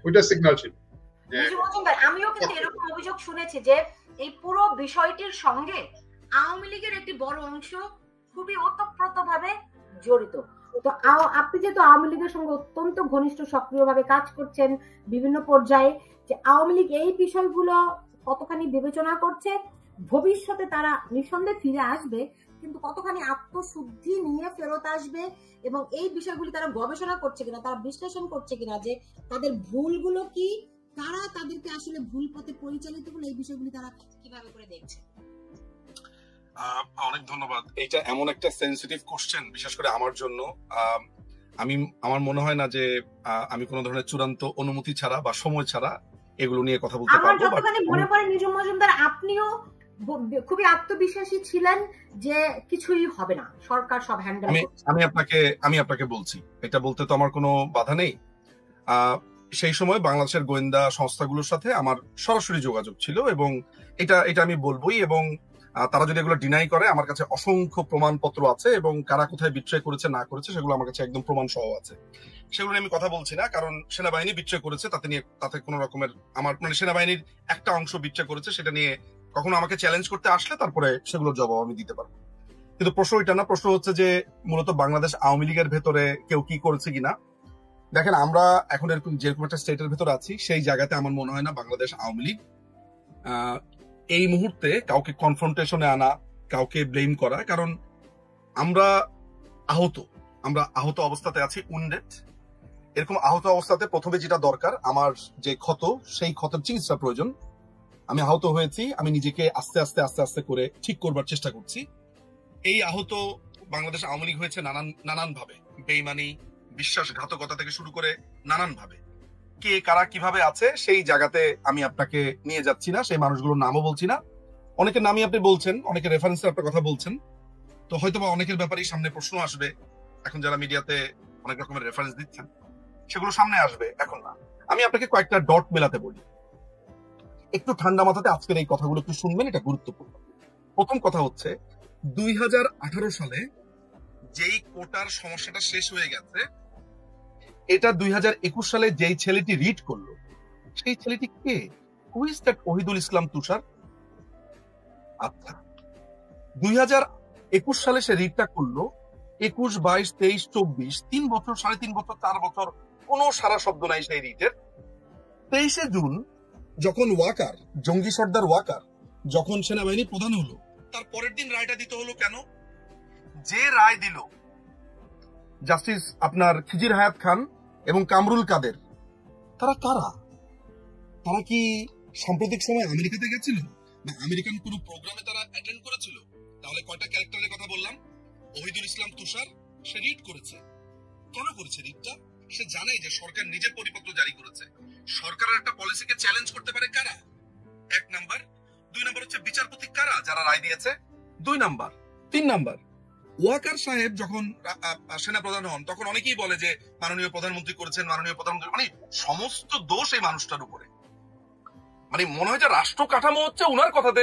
ওইটা সিগন্যাল ছিল। আমিও কিন্তু এরকম অভিযোগ শুনেছি যে এই পুরো বিষয়টির সঙ্গে আওয়ামী লীগের একটি বড় অংশ খুবই ওতপ্রোতভাবে জড়িত। তো আপনি যেহেতু আওয়ামী লীগের সঙ্গে অত্যন্ত ঘনিষ্ঠ সক্রিয়ভাবে কাজ করছেন বিভিন্ন পর্যায়ে, যে আওয়ামী লীগ এই বিষয়গুলো কতখানি বিবেচনা করছে, ভবিষ্যতে তারা নিঃসন্দেহে ফিরে আসবে, কিন্তু কতখানি আত্মশুদ্ধি নিয়ে ফেরত আসবে এবং এই বিষয়গুলি তারা গবেষণা করছে কিনা, তারা বিশ্লেষণ করছে কিনা যে তাদের ভুলগুলো কি, তারা তাদেরকে আসলে ভুল পথে পরিচালিত করলে এই বিষয়গুলি তারা কিভাবে করে দেখছে। অনেক ধন্যবাদ। এটা এমন একটা সেন্সিটিভ কোশ্চেন, বিশেষ করে আমার জন্য। আমার মনে হয় না যে আমি কোনো ধরনের চূড়ান্ত অনুমতি ছাড়া বা সময় ছাড়া এগুলো নিয়ে কথা বলতে পারবো। আমার যতখানি মনে পড়ে নিজুম মজুমদার, আপনিও খুবই আত্মবিশ্বাসী ছিলেন যে কিছুই হবে না, সরকার সব হ্যান্ডেল করছে। আমি আপনাকে বলছি, এটা বলতে তো আমার কোনো বাধা নেই। সেই সময় বাংলাদেশের গোয়েন্দা সংস্থাগুলোর সাথে আমার সরাসরি যোগাযোগ ছিল এবং এটা আমি বলবোই। এবং তারা যদি এগুলো ডিনাই করে, আমার কাছে অসংখ্য প্রমাণপত্র আছে এবং কারা কোথায় বিট্রে করেছে না করেছে সেগুলো আমার কাছে একদম প্রমাণ সহ আছে। সেগুলো নিয়ে আমি কথা বলছি না, কারণ সেনাবাহিনী বিট্রে করেছে, তাতে কোনো রকমের আমার মানে সেনাবাহিনীর একটা অংশ বিট্রে করেছে, সেটা নিয়ে কখনো আমাকে চ্যালেঞ্জ করতে আসলে তারপরে সেগুলোর জবাব আমি দিতে পারবো। কিন্তু প্রশ্ন এটা না, প্রশ্ন হচ্ছে যে মূলত বাংলাদেশ আওয়ামী লীগের ভেতরে কেউ কি করেছে কিনা। দেখেন, আমরা এখন এরকম যেরকম একটা স্টেটের ভেতর আছি, সেই জায়গাতে আমার মনে হয় না বাংলাদেশ আওয়ামী লীগ এই মুহূর্তে কাউকে কনফ্রন্টেশনে আনা, কাউকে ব্লেম করা, কারণ আমরা আহত অবস্থাতে আছি, উন্ডেড। এরকম আহত অবস্থাতে প্রথমে যেটা দরকার, আমার যে ক্ষত, সেই ক্ষতের চিকিৎসা প্রয়োজন। আমি আহত হয়েছি, আমি নিজেকে আস্তে আস্তে করে ঠিক করবার চেষ্টা করছি। এই আহত বাংলাদেশ আওয়ামী লীগ হয়েছে নানান ভাবে, বেইমানি, বিশ্বাসঘাতকতা থেকে শুরু করে নানান ভাবে। কে কারা কিভাবে আছে সেই জায়গাতে আমি আপনাকে নিয়ে যাচ্ছি না, সেই মানুষগুলোর নামও বলছি না। অনেকের নামই আপনি বলছেন, অনেকের রেফারেন্সে আপনার কথা বলছেন, তো হয়তো বা অনেকের ব্যাপারেই সামনে প্রশ্ন আসবে। এখন যারা মিডিয়াতে অনেক রকমের রেফারেন্স দিচ্ছেন, সেগুলো সামনে আসবে, এখন না। আমি আপনাকে কয়েকটা ডট মেলাতে বলি, একটু ঠান্ডা মাথাতে আজকের এই কথাগুলো একটু শুনবেন, এটা গুরুত্বপূর্ণ। প্রথম কথা হচ্ছে, 2018 সালে যেই কোটার সমস্যাটা শেষ হয়ে গেছে, এটা 2021 সালে যেই ছেলেটি রিড করলো, সেই ছেলেটি কে? হু ইজ দ্যাট ওহিদুল ইসলাম তুষার? আচ্ছা, 2021 সালে সে রিডটা করলো, 21, 22, 23, 24, 3 বছর, 3.5 বছর, 4 বছর কোনো সারা শব্দ নাই সেই রিটের। 23শে জুন যখন ওয়াকার, জঙ্গি সর্দার ওয়াকার যখন সেনাবাহিনী প্রধান হলো, তার পরের দিন রায়টা দিতে হলো কেন? যে রায় দিল জাস্টিস আপনার খিজির হায়াত খান এবং কামরুল কাদের, তারা কারা? তারা কি সাম্প্রতিক সময় আমেরিকাতে গেছিল বা আমেরিকান কোন প্রোগ্রামে তারা অ্যাটেন্ড করেছিল? তাহলে কয়টা ক্যারেক্টারের কথা বললাম? ওহিদুল ইসলাম তুষার, সে রিড করেছে। কেন করেছে রিডটা? সে জানে যে সরকার নিজের পরিপত্র জারি করেছে, সরকারের একটা পলিসিকে চ্যালেঞ্জ করতে পারে কারা? 1 নাম্বার। 2 নাম্বার হচ্ছে বিচারপতি কারা যারা রায় দিয়েছে, 2 নাম্বার। 3 নাম্বার, ওয়াকার সাহেব যখন সেনা প্রধান হন, তখন অনেকেই বলে যে মাননীয় প্রধানমন্ত্রী করেছেন, মাননীয় প্রধানমন্ত্রী, মানে সমস্ত দোষ এই মানুষটার উপরে। মানে মনে হয় যে রাষ্ট্র কাঠামো হচ্ছে উনার কথাতে,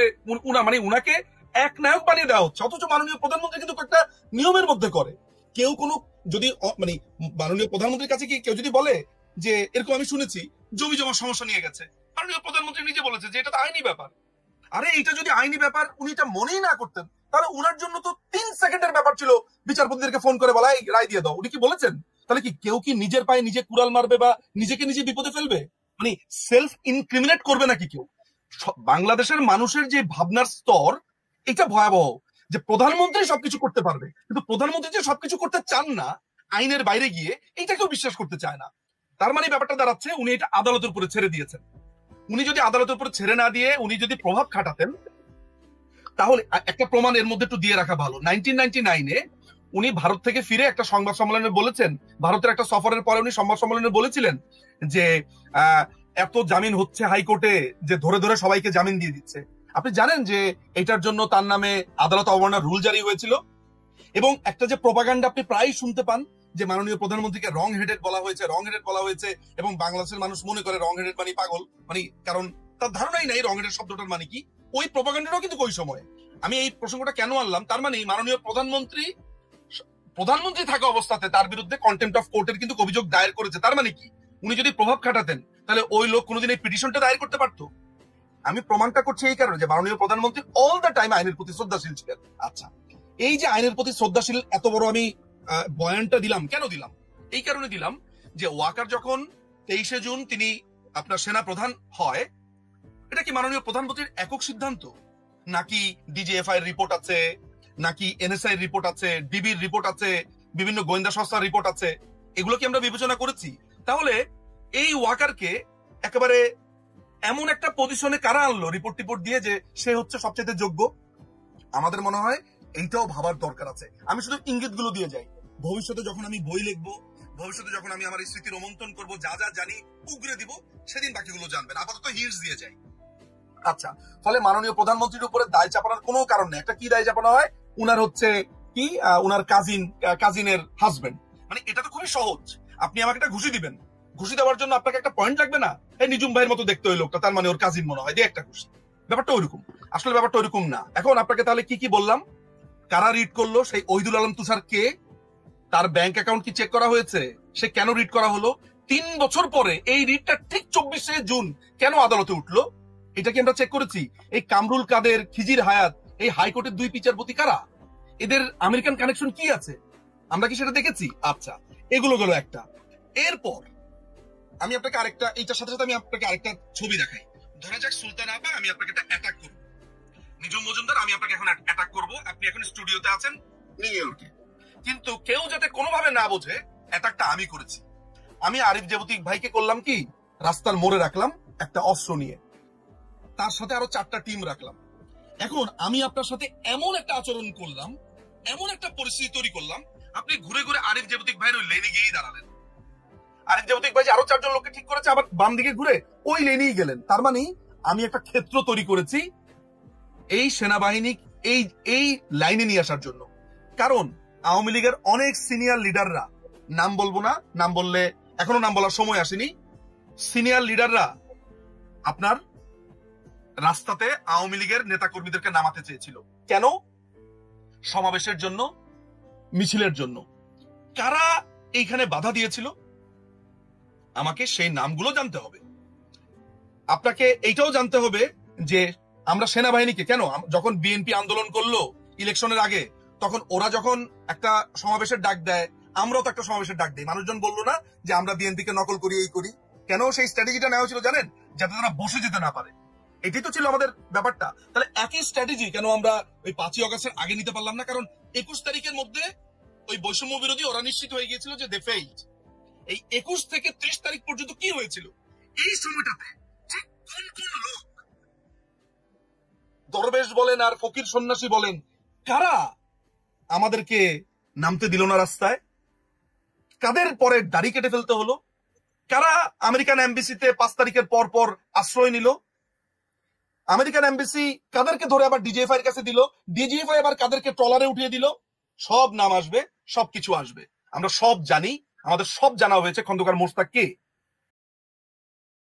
মানে উনাকে এক নায়ক বানিয়ে দেওয়া হচ্ছে, অথচ মাননীয় প্রধানমন্ত্রী কিন্তু একটা নিয়মের মধ্যে করে। কেউ কোনো যদি মানে মাননীয় প্রধানমন্ত্রীর কাছে কি কেউ যদি বলে যে এরকম আমি শুনেছি জমি জমা সমস্যা নিয়ে গেছে, মাননীয় প্রধানমন্ত্রী নিজে বলেছে যে এটা তো আইনি ব্যাপার। আরে এটা যদি আইনি ব্যাপার উনি এটা মনেই না করতেন, তাহলে উনার জন্য তো 3 সেকেন্ডের ব্যাপার ছিল বিচারপতিদেরকে ফোন করে বলা এই রায় দিয়ে দাও। উনি কি বলেছেন? তাহলে কি কেউ কি নিজের পায়ে নিজে কুড়াল মারবে বা নিজেকে নিজে বিপদে ফেলবে? মানে সেলফ ইনক্রিমিনেট করবে নাকি কেউ? বাংলাদেশের মানুষের যে ভাবনার স্তর, এটা ভয়াবহ, যে প্রধানমন্ত্রী সবকিছু করতে পারবে, কিন্তু প্রধানমন্ত্রী যে সবকিছু করতে চান না আইনের বাইরে গিয়ে, এইটা কেউ বিশ্বাস করতে চায় না। তার মানে ব্যাপারটা দাঁড়াচ্ছে উনি এটা আদালতের উপরে ছেড়ে দিয়েছেন। উনি যদি আদালতের উপরে ছেড়ে না দিয়ে উনি যদি প্রভাব খাটাতেন, তাহলে একটা প্রমাণ এর মধ্যে একটু দিয়ে রাখা ভালো। 1999-এ উনি ভারত থেকে ফিরে একটা সংবাদ সম্মেলনে বলেছেন, ভারতের একটা সফরের পরে উনি সংবাদ সম্মেলনে বলেছিলেন যে এত জামিন হচ্ছে হাইকোর্টে যে ধরে ধরে সবাইকে জামিন দিয়ে দিচ্ছে। আপনি জানেন যে এটার জন্য তার নামে আদালত অবমাননার রুল জারি হয়েছিল। এবং একটা যে প্রপাগান্ডা আপনি প্রায় শুনতে পান যে মাননীয় প্রধানমন্ত্রীকে রং হেডেড বলা হয়েছে, এবং বাংলাদেশের মানুষ মনে করে রং হেডেড মানে পাগল, মানে কারণ তার ধারণাই নাই রং হেডেড শব্দটার মানে কি। ওই প্রপাগান্ডাটাও কিন্তু ওই সময়। আমি এই প্রসঙ্গটা কেন আনলাম, তার মানে মাননীয় প্রধানমন্ত্রী থাকা অবস্থাতে তার বিরুদ্ধে কন্টেম্পট অফ কোর্টের কিন্তু অভিযোগ দায়ের করেছে। তার মানে কি, উনি যদি প্রভাব খাটাতেন তাহলে ওই লোক কোনোদিন এই পিটিশনটা দায়ের করতে পারতো? আমি প্রমাণটা করছি এই কারণে যে মাননীয় প্রধানমন্ত্রী অল দ্য টাইম আইনের প্রতি শ্রদ্ধাশীল ছিলেন। আচ্ছা, এই যে আইনের প্রতি শ্রদ্ধাশীল এত বড় আমি বয়ানটা দিলাম, কেন দিলাম? এই কারণে দিলাম যে ওয়াকার যখন 23শে জুন তিনি আপনার সেনা প্রধান হয়, এটা কি মাননীয় প্রধানমন্ত্রীর একক সিদ্ধান্ত, নাকি ডিজিএফআই এর রিপোর্ট আছে, নাকি এনএসআই এর রিপোর্ট আছে, ডিবির রিপোর্ট আছে, বিভিন্ন গোয়েন্দা সংস্থার রিপোর্ট আছে? এগুলো কি আমরা বিবেচনা করেছি? তাহলে এই ওয়াকারকে একেবারে এমন একটা পজিশনে কারা আনলো রিপোর্ট টিপোর্ট দিয়ে যে সে হচ্ছে সবচেয়ে যোগ্য? আমাদের মনে হয় এইটাও ভাবার দরকার আছে। আমি শুধু ইঙ্গিত গুলো দিয়ে যাই, ভবিষ্যতে যখন আমি বই লিখবো, ভবিষ্যতে যখন আমি আমার স্মৃতি রোমন্থন করবো, যা যা জানি উগরে দিব, সেদিন বাকিগুলো জানবেন। আপাতত হিন্টস দিয়ে যাই। আচ্ছা, ফলে মাননীয় প্রধানমন্ত্রীর উপরে দায় চাপানোর কোনো কারণ নেই। একটা কি দায় চাপানো হয়? উনার হচ্ছে কি উনার কাজিনের হাজবেন্ড। মানে এটা তো খুবই সহজ। আপনি আমাকে একটা ঘুষি দিবেন, ঘুষি দেওয়ার জন্য আপনাকে একটা পয়েন্ট লাগবে না? এই নিজুম ভাইয়ের মতো দেখতে ওই লোকটা, তার মানে ওর কাজিন মনে হয়, দিয়ে একটা ঘুষি। ব্যাপারটা ওইরকম। আসলে ব্যাপারটা ওইরকম না। এখন আপনাকে তাহলে কি কি বললাম, কারা রিড করলো, সেই ওহিদুল আলম তুষার কে, তার ব্যাংক অ্যাকাউন্ট কি চেক করা হয়েছে, সে কেন রিড করা হলো, 3 বছর পরে এই রিডটা ঠিক 24শে জুন কেন আদালতে উঠলো, এটা কি আমরা চেক করেছি? এই কামরুল কাদের, খিজির হায়াত, এই হাইকোর্টের 2 বিচারপতি কারা, এদের আমেরিকান কানেকশন কি আছে, আমরা কি সেটা দেখেছি? আচ্ছা, এগুলো গেল একটা। এরপর আমি আপনাকে আরেকটা, এইটার সাথে সাথে আমি আপনাকে আরেকটা ছবি দেখাই। ধরা যাক সুলতান আপা, আমি আপনাকে একটা অ্যাটাক করব, নিজুম মজুমদার, আমি আপনাকে এখন অ্যাটাক করব, আপনি এখন স্টুডিওতে আছেন নিউ ইয়র্কে, কিন্তু কেউ যাতে কোনোভাবে না বোঝে অ্যাটাকটা আমি করেছি। আমি আরিফ জেবতিক ভাইকে করলাম কি, রাস্তার মোড়ে রাখলাম একটা অস্ত্র নিয়ে, তার সাথে আরো 4টা টিম রাখলাম। এখন আমি আপনার সাথে এমন একটা আচরণ করলাম, এমন একটা পরিস্থিতি তৈরি করলাম, আপনি ঘুরে ঘুরে আরিফ জেবতিক ভাইয়ের ওই লেনে গিয়েই দাঁড়ালেন। আরিফ জেবতিক ভাই আরো 4জন লোককে ঠিক করেছে, আবার বাম দিকে ঘুরে ওই লেনেই গেলেন। তার মানে আমি একটা ক্ষেত্র তৈরি করেছি এই সেনাবাহিনী এই লাইনে নিয়ে আসার জন্য। কারণ আওয়ামী লীগের অনেক সিনিয়র লিডাররা, নাম বলবো না, নাম বললে এখনো নাম বলার সময় আসেনি, সিনিয়র লিডাররা আপনার রাস্তাতে আওয়ামী লীগের নেতা কর্মীদেরকে নামাতে চেয়েছিল। কেন? সমাবেশের জন্য, মিছিলের জন্য। কারা এইখানে বাধা দিয়েছিল? আমাকে সেই নামগুলো জানতে হবে। আপনাকে এইটাও জানতে হবে যে আমরা সেনাবাহিনীকে কেন, যখন বিএনপি আন্দোলন করলো ইলেকশনের আগে, তখন ওরা যখন একটা সমাবেশের ডাক দেয়, আমরাও তো একটা সমাবেশের ডাক দিই। মানুষজন বললো না যে আমরা বিএনপিকে নকল করি, এই করি? কেন সেই স্ট্র্যাটেজিটা নেওয়া ছিল জানেন? যাতে তারা বসে যেতে না পারে। এটাই তো ছিল আমাদের ব্যাপারটা। তাহলে একই স্ট্র্যাটেজি কেন আমরা ওই 5ই অগস্টের আগে নিতে পারলাম না? কারণ 21 তারিখের মধ্যে ওই বৈষম্য বিরোধী ওরা নিশ্চিত হয়ে গিয়েছিল যে দে ফেইল্ড। এই 21 থেকে 30 তারিখ পর্যন্ত কি হয়েছিল? এই সময়টাতে ঠিক কোন কোন লোক, দরবেশ বলেন আর ফকির সন্ন্যাসী বলেন, কারা আমাদেরকে নামতে দিল না রাস্তায়? কাদের পরে দাড়ি কেটে ফেলতে হলো? কারা আমেরিকান এমবিসিতে 5 তারিখের পর পর আশ্রয় নিল? আমেরিকান এমবিসি কাদেরকে ধরে আবার ডিজিএফআই এর কাছে দিল? ডিজিএফআই আবার কাদেরকে ট্রলারে উঠিয়ে দিল? সব নাম আসবে, সবকিছু আসবে, আমরা সব জানি, আমাদের সব জানা হয়েছে খন্দকার মোশতাক কে।